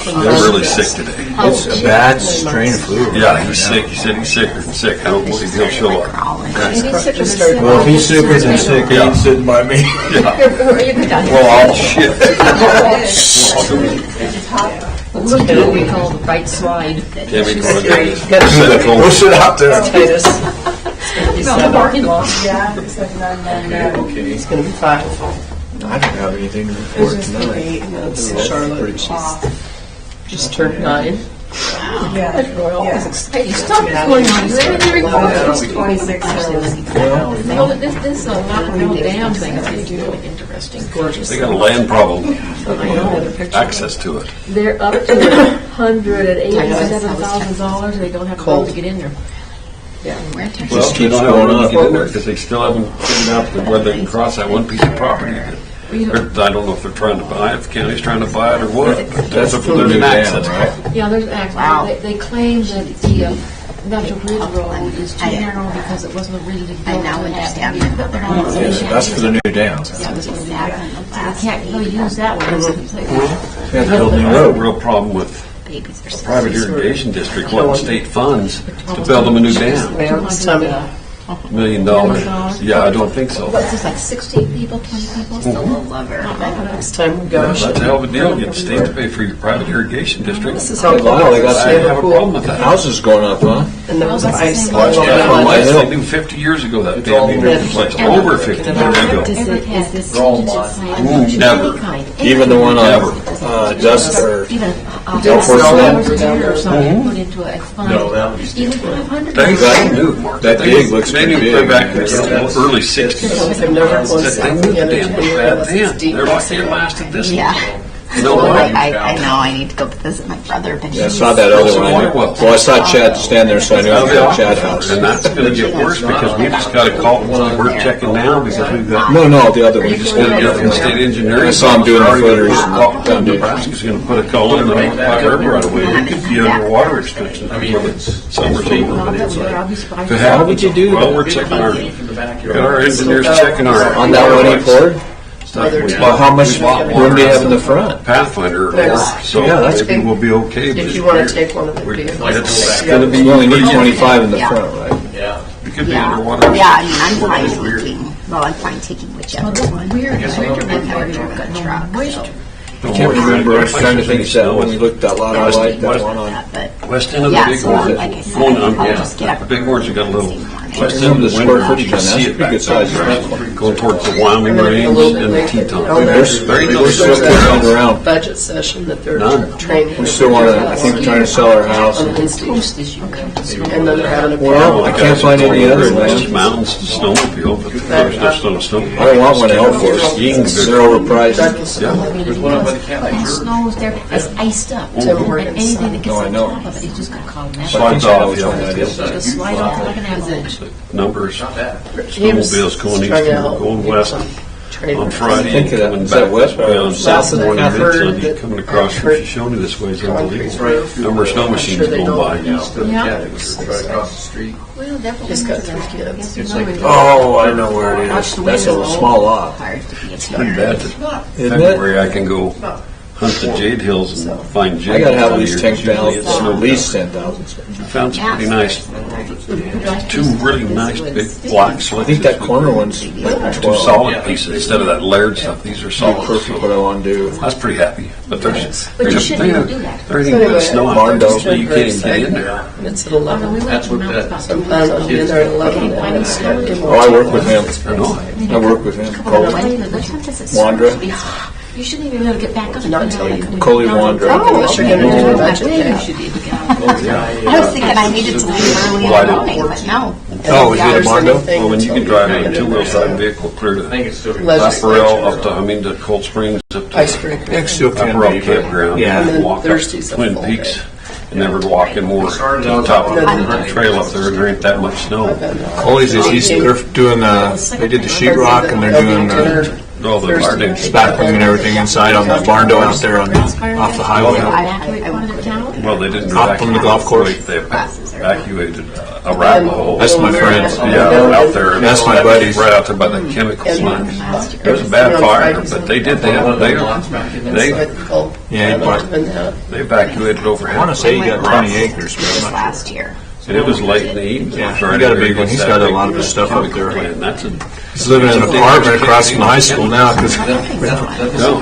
They're really sick today. It's a bad strain of flu. Yeah, he's sick. He said he's sicker than sick. I don't believe he'll show up. Well, if he's sicker than sick, he ain't sitting by me. Well, all shit. Look at what we call the right slide. Can't be going to Push it out there. Titus. Yeah, it's like 9. Okay. It's going to be 5. I don't have anything to report tonight. 8, and that's Charlotte. Just turned 9. Yeah. Hey, stop going on. Is there any reports? 26. No, this Lockerville Dam thing is really interesting. Gorgeous. They got a land problem, I know the picture. access to it. They're up to $187,000. They don't have a road to get in there. Well, they don't have room to get in there because they still haven't figured out where they can cross that one piece of property. I don't know if they're trying to buy it, if the county's trying to buy it or what. That's up for the new dam, right? Yeah, there's access. Wow. They claim that the Metro Ridge Road is too narrow because it wasn't originally built. I now understand that. That's for the new dam. Yeah, this one. So they can't really use that one. Yeah, the building I have a road. real problem with Babies are so private irrigation district wanting state funds to build them a new dam. It's tummy. $1 million. Yeah, I don't think so. What's this, like 16 people, 20 people? the little lover. Next time we go. That's a hell of a deal. Get the state to pay for your private irrigation district. This is how Wow, they got I have a problem with that. houses going up, huh? And there was ice. Well, all yeah, around. my hill. They knew 50 years ago that dam needed replaced. Over 50 years ago. Never. Even the one on Dust or Delport Land? Put into a fund. No, that was Even 500. They knew, Mark. That dig looks Maybe pretty way big. back in the early 60s. They've never closed They knew the dam was bad then. They're like, it lasted this long. Yeah. No way. I know. I need to go visit my brother, but Yeah, I he's saw that other one. Well, I saw Chad stand there, so I knew I was at Chad House. And that's going to get worse because we just got a call. We're checking now because we've got. No, the other one. We just got to get from state engineering. I saw him doing the footers. Nebraska's going to put a culvert in the Pack River right away. It could be underwater extension. I mean, summer's over. How would you do Well, that? we're checking our engineers checking our. On that one he poured? Well, how much room do you have in the front? Pathfinder, so Yeah, that's maybe we'll be okay. If you want to take one of the vehicles. It's Gonna be, you only need 25 in the Yeah. front, right? it could be yeah. underwater. Yeah, I mean, I'm fine taking. Well, I'm fine taking whichever one. Weird. I've never driven a truck. So. I can't remember, I was trying to think of that when we looked at Lot I Like, that one on. But West end of the Yeah, Big so Horn. like I said, Going on, I'll just get the up Big Horns have got a little. West end Remember of the the square window, footage you on can that? see That's it pretty good size. back going towards the Wyoming Range and the Tetons. There ain't no We're still kicking it around. Budget session that they're None. training. We still want to, I think we're trying to sell our house. On Wednesdays. And then they're having a. Well, I can't find any other West land. Mountains to snowmobile, but there's no snowmobile. I don't want one at Elforce. They're overpriced. Snows there, it's iced up. Oh, And anything that gets No, I on know. top of it, it's just going to cause an Slides off, yeah. Just slide off like an avalanche. Numbers, James snowmobiles going east, trying to help going west train. on Friday, Think of that. coming Is that back west this way on south? South Morning I've heard Mid-Sunday, that- coming across from Shoshone this way is unbelievable. Number of snow machines Sure they going don't. by. Yeah. Well, definitely. Just got 3 kids. Oh, I know where it is. That's a small lot. hard to be a Pretty bad. Isn't it? February, I can go hunt the jade hills and find jade. I gotta have at hills least out here. Usually it's 10,000, snow. at least 10,000. I found some pretty nice, two really nice big black I slicks. think that corner one's like Two 12. solid pieces instead of that layered stuff. These are Be solid. perfect what I want to do. I was pretty happy, but there's But you shouldn't even do that. everything but snow out there, Barndo. so you can't even get in there. And it's at 11. That's what So I'm planning on being there at 11 and then start getting. Oh, I work with him. I know. I work with him. Wandra. You shouldn't even be able to get back up. Not until you Coley Wandra. Unless you're going to do the budget. You Yeah. should be able to get I was thinking I needed to leave early in the morning, but no. Oh, is it There's Mondo? anything Well, when you can that's drive not a gonna two-wheel do drive vehicle clear to Legislature. Apparel up to, I mean, to Cold Springs up to Icebreaker. It still can Apparel be. Campground. Yeah. And then Walk up Thursday's a Twin full Peaks day. and never walk in more to the top of the trail up there. There ain't that much snow. Coley's is, they're doing, they did the sheetrock and they're doing No, the barn didn't. Spackling and everything inside on that barn door out there on off the highway. Evacuate part of the town? Well, they didn't Up from the golf course. They evacuated a Arapaho. That's my friend. Yeah, out there. That's my buddies. Right out there by the chemical plant. It was a bad fire, but they did. They evacuated over. I want to say he got 20 acres, but I'm not Last year. And it was late in the evening. Yeah, he got a big one. He's got a lot of his stuff out there. And that's a, He's living in an apartment across from the high school now. no,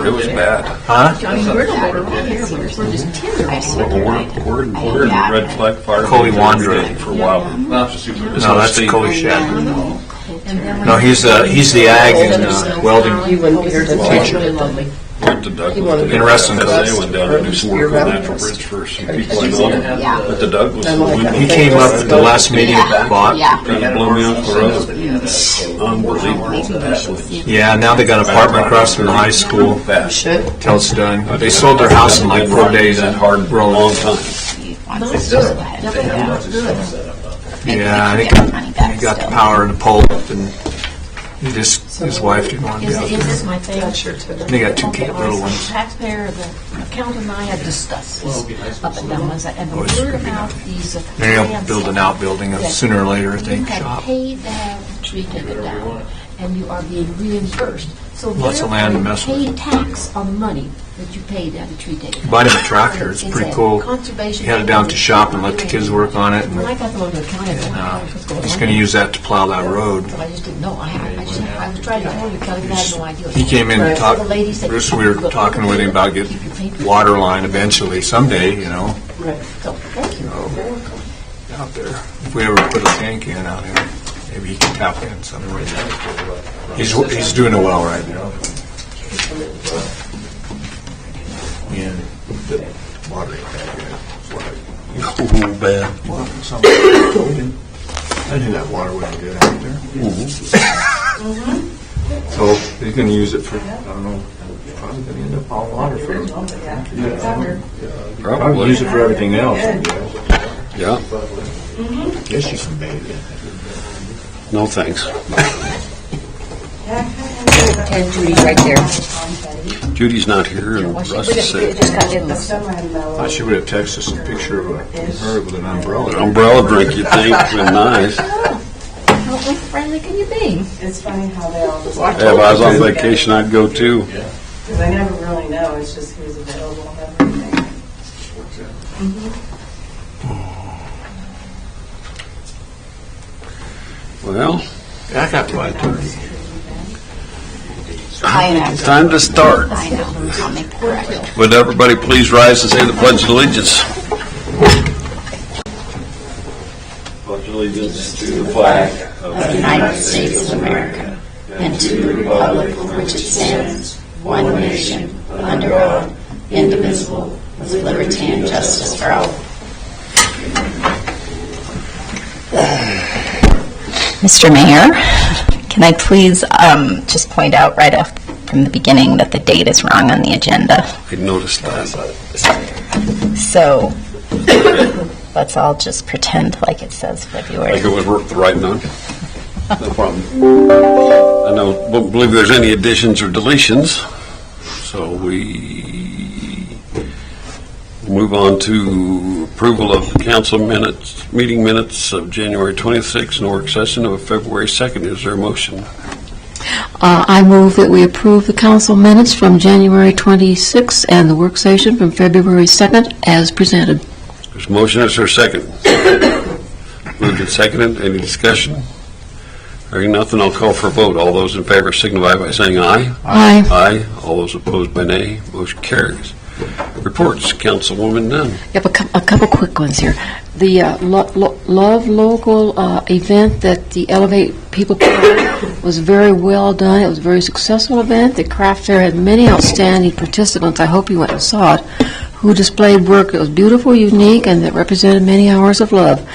it was bad. Huh? I mean, we're no longer here, we're just timber. We're in the red flag fire. Coley Wandra. For a while. No, that's Coley Shed. And then No, he's the ag and welding. He wouldn't be here to teach. really lovely. Went to Douglas. Interesting. They went down to do some work on Natural Bridge for some people I know. But the Douglas. He came up at the last meeting at Bot. Yeah. Kind of blew me off the road. Unbelievable. Yeah, now they got an apartment across from the high school Fast. till it's done. They sold their house in like 4 days. That hard for a long time. Yeah, I think he got the power and the pole up, and his wife didn't want to be out Is there. this my thing? Sure. They got 2 little ones. Taxpayer, the accountant and I have discussed this up and down, and the word about these. They'll build an outbuilding sooner or later, I You think, have shop. paid to have the tree taken down, and you are being reimbursed. So Lots of land to mess with. Paid tax on the money that you paid to have the tree taken down. Bought him a tractor. It's pretty cool. Conservation. He had it down to shop and let the kids work on it. When I And got the one to county, I didn't know what's going on. he's going to use that to plow that road. But I just didn't know. I was trying to tell you, Kelly, but I had no idea. He came in and talked. The lady said, Bruce, we were talking with him about getting water line eventually, someday, So, thank you. out there. If we ever put a tank in out here, maybe he can tap in somewhere. He's doing it well right now. Yeah, the water ain't that good. Oh, bad. Well, I knew that water wasn't good out there. So he's going to use it for, I don't know, probably going to end up all water for him. Probably use it for everything else, I guess. Yeah. I guess you can bathe it. No thanks. And Judy's right there. Judy's not here and Russ is sick. Just got in the I should would have texted us a picture of her with an umbrella. Umbrella drink, you think, been nice. How friendly can you be? It's funny how they all just, Yeah, if I was on vacation, I'd go too. because I never really know, it's just who's available and everything. Well, I got 5:30. I know. it's time to start. I know. I'll make the correction. Would everybody please rise and say the Pledge of Allegiance? Pledge allegiance to the flag Of the United States of America and to the republic for which it stands, one nation, under God, indivisible, with liberty and justice for all. Mr. Mayor, can I please just point out right off from the beginning that the date is wrong on the agenda? I noticed that. So let's all just pretend like it says I February. think it was worth the writing on. No problem. I don't believe there's any additions or deletions, so we move on to approval of council minutes, meeting minutes of January 26th and work session of February 2nd. Is there a motion? I move that we approve the council minutes from January 26th and the work session from February 2nd as presented. There's a motion. Is there a second? Moved and seconded. Any discussion? Hearing nothing, I'll call for a vote. All those in favor signify by saying aye. Aye. Aye. All those opposed by nay. Motion carries. Reports, Councilwoman Nunn. Yep, a couple quick ones here. The Love Local event that the Elevate people put on was very well done. It was a very successful event. The craft fair had many outstanding participants. I hope you went and saw it, who displayed work that was beautiful, unique, and that represented many hours of love.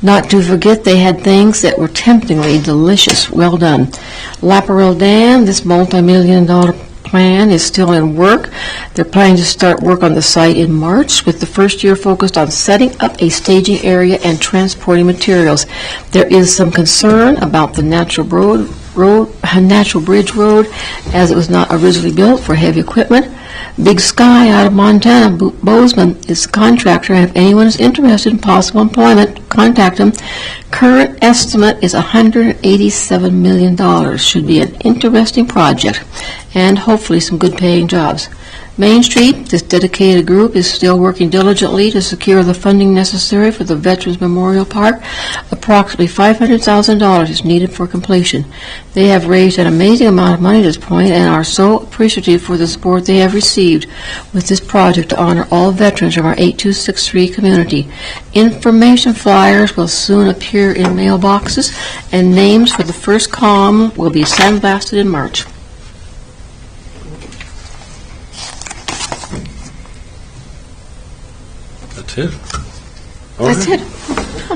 Not to forget, they had things that were temptingly delicious. Well done. Laparelle Dam, this multi-million-dollar plan is still in work. They're planning to start work on the site in March, with the first year focused on setting up a staging area and transporting materials. There is some concern about the natural Natural Bridge Road, as it was not originally built for heavy equipment. Big Sky out of Montana, Bozeman is the contractor. If anyone is interested in possible employment, contact them. Current estimate is $187 million. Should be an interesting project, and hopefully some good paying jobs. Main Street, this dedicated group is still working diligently to secure the funding necessary for the Veterans Memorial Park. Approximately $500,000 is needed for completion. They have raised an amazing amount of money at this point and are so appreciative for the support they have received with this project to honor all veterans of our 8263 community. Information flyers will soon appear in mailboxes, and names for the first column will be sandblasted in March. That's it. That's it.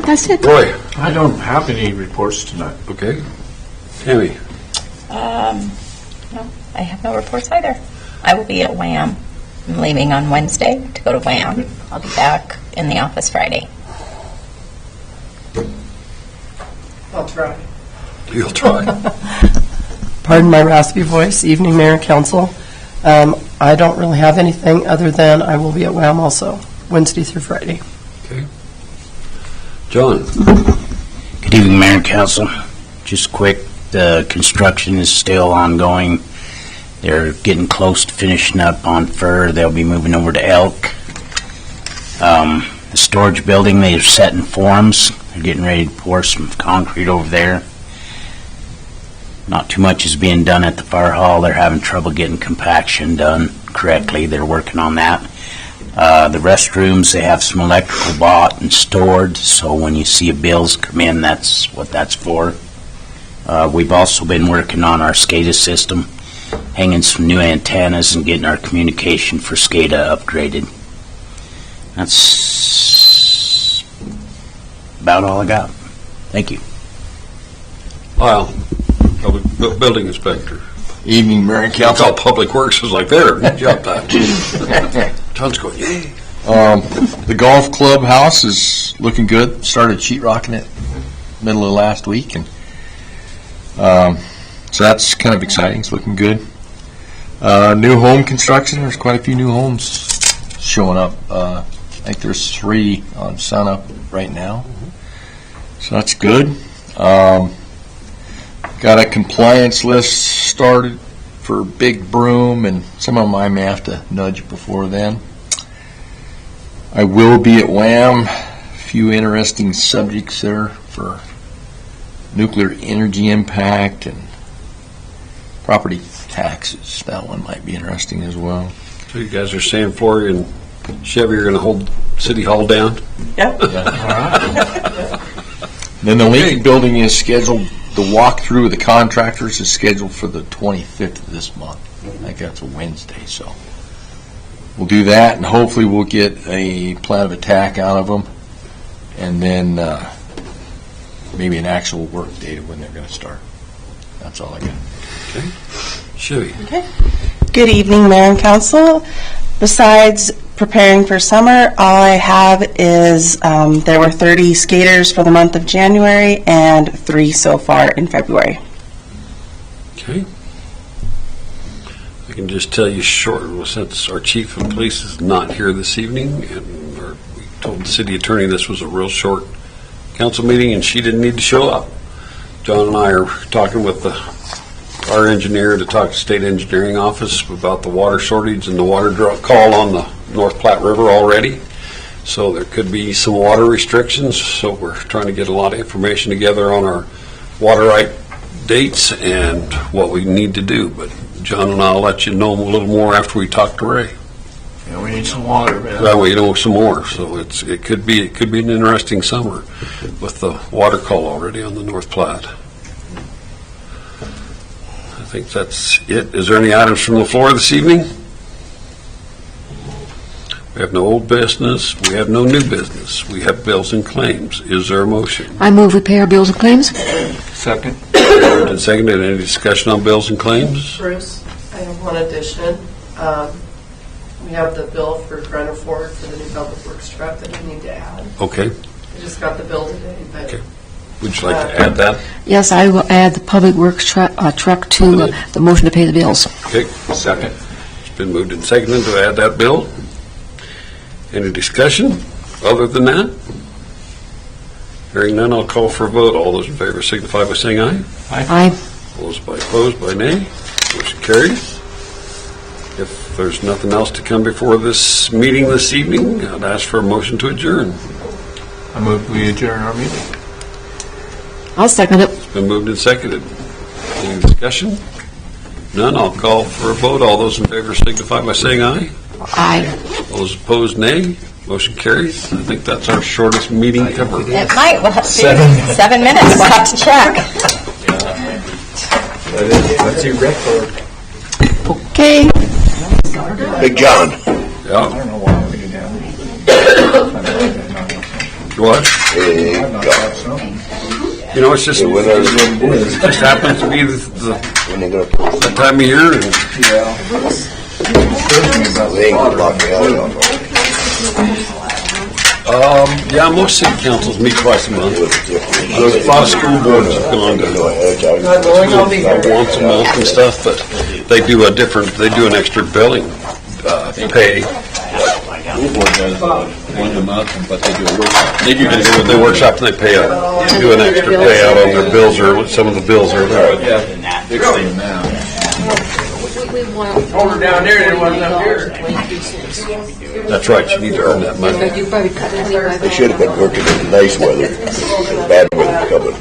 That's it. Roy, I don't have any reports tonight. okay. Tammy, No, I have no reports either. I will be at WHAM. I'm leaving on Wednesday to go to WHAM. I'll be back in the office Friday. I'll try. you'll try. Pardon my raspy voice. Evening, Mayor and Council. I don't really have anything other than I will be at WHAM also, Wednesday through Friday. Okay. John, Good evening, Mayor and Council. Just quick, the construction is still ongoing. They're getting close to finishing up on Fur. They'll be moving over to Elk. The storage building, they're setting forms. They're getting ready to pour some concrete over there. Not too much is being done at the fire hall. They're having trouble getting compaction done correctly. They're working on that. The restrooms, they have some electrical bought and stored, so when you see bills come in, that's what that's for. We've also been working on our SCADA system, hanging some new antennas and getting our communication for SCADA upgraded. That's about all I got. Thank you. Lyle, building inspector. Evening, Mayor and I Council. thought Public Works was like, there, good job, Pat. John's going, yay. The golf clubhouse is looking good. Started sheetrocking it middle of last week, and so that's kind of exciting. It's looking good. New home construction. There's quite a few new homes showing up. I think there's 3 on Sunup right now, so that's good. Got a compliance list started for Big Broom, and some of them I may have to nudge before then. I will be at WHAM. A few interesting subjects there for nuclear energy impact and property taxes. That one might be interesting as well. So you guys are saying Flory and Chevy are going to hold City Hall down? Then the Lincoln Building is scheduled, the walkthrough of the contractors is scheduled for the 25th of this month. I think that's a Wednesday, so we'll do that, and hopefully we'll get a plan of attack out of them, and then maybe an actual work date of when they're going to start. That's all I got. Okay. Chevy. Good evening, Mayor and Council. Besides preparing for summer, all I have is there were 30 skaters for the month of January and 3 so far in February. Okay. I can just tell you short, since our chief of police is not here this evening, and we told the city attorney this was a real short council meeting and she didn't need to show up. John and I are talking with our engineer to talk to state engineering office about the water shortage and the water call on the North Platte River already. So there could be some water restrictions. So we're trying to get a lot of information together on our water right dates and what we need to do. But John and I'll let you know a little more after we talk to Ray. Yeah, we need some water, man. That way you know some more. So it could be an interesting summer with the water call already on the North Platte. I think that's it. Is there any items from the floor this evening? We have no old business. We have no new business. We have bills and claims. Is there a motion? I move we pay our bills and claims. Second. Moved and seconded. Any discussion on bills and claims? Bruce, I have one addition. We have the bill for Brenner Ford for the new public works truck that we need to add. Okay. I just got the bill today, but Okay. Would you like to add that? Yes, I will add the public works truck to the motion to pay the bills. Okay, Second. it's been moved and seconded to add that bill. Any discussion other than that? Hearing none, I'll call for a vote. All those in favor signify by saying aye. Aye. All those opposed by nay. Motion carries. If there's nothing else to come before this meeting this evening, I'd ask for a motion to adjourn. I move we adjourn our meeting. I'll second it. It's been moved and seconded. Any discussion? None, I'll call for a vote. All those in favor signify by saying aye. Aye. All those opposed, nay. Motion carries. I think that's our shortest meeting ever. It might, we'll have to, 7 minutes, we'll have to check. Let's see record. Okay. Big John. Yeah. don't know why we didn't have What? Big John. You know, it's just, it just happens to be When they gonna put that time of year, and they ain't gonna block me out of yeah, most city councils meet twice a month. A lot of school boards have gone to once a month and stuff, but they do an extra billing pay. School board does one a month, but they do a workshop. They do a workshop and they do an extra payout on their bills, or some of the bills are. Over down there, there wasn't up here. That's right, you need to earn that money. You probably cut it anyway. They should have been working in the nice weather. Bad weather coming.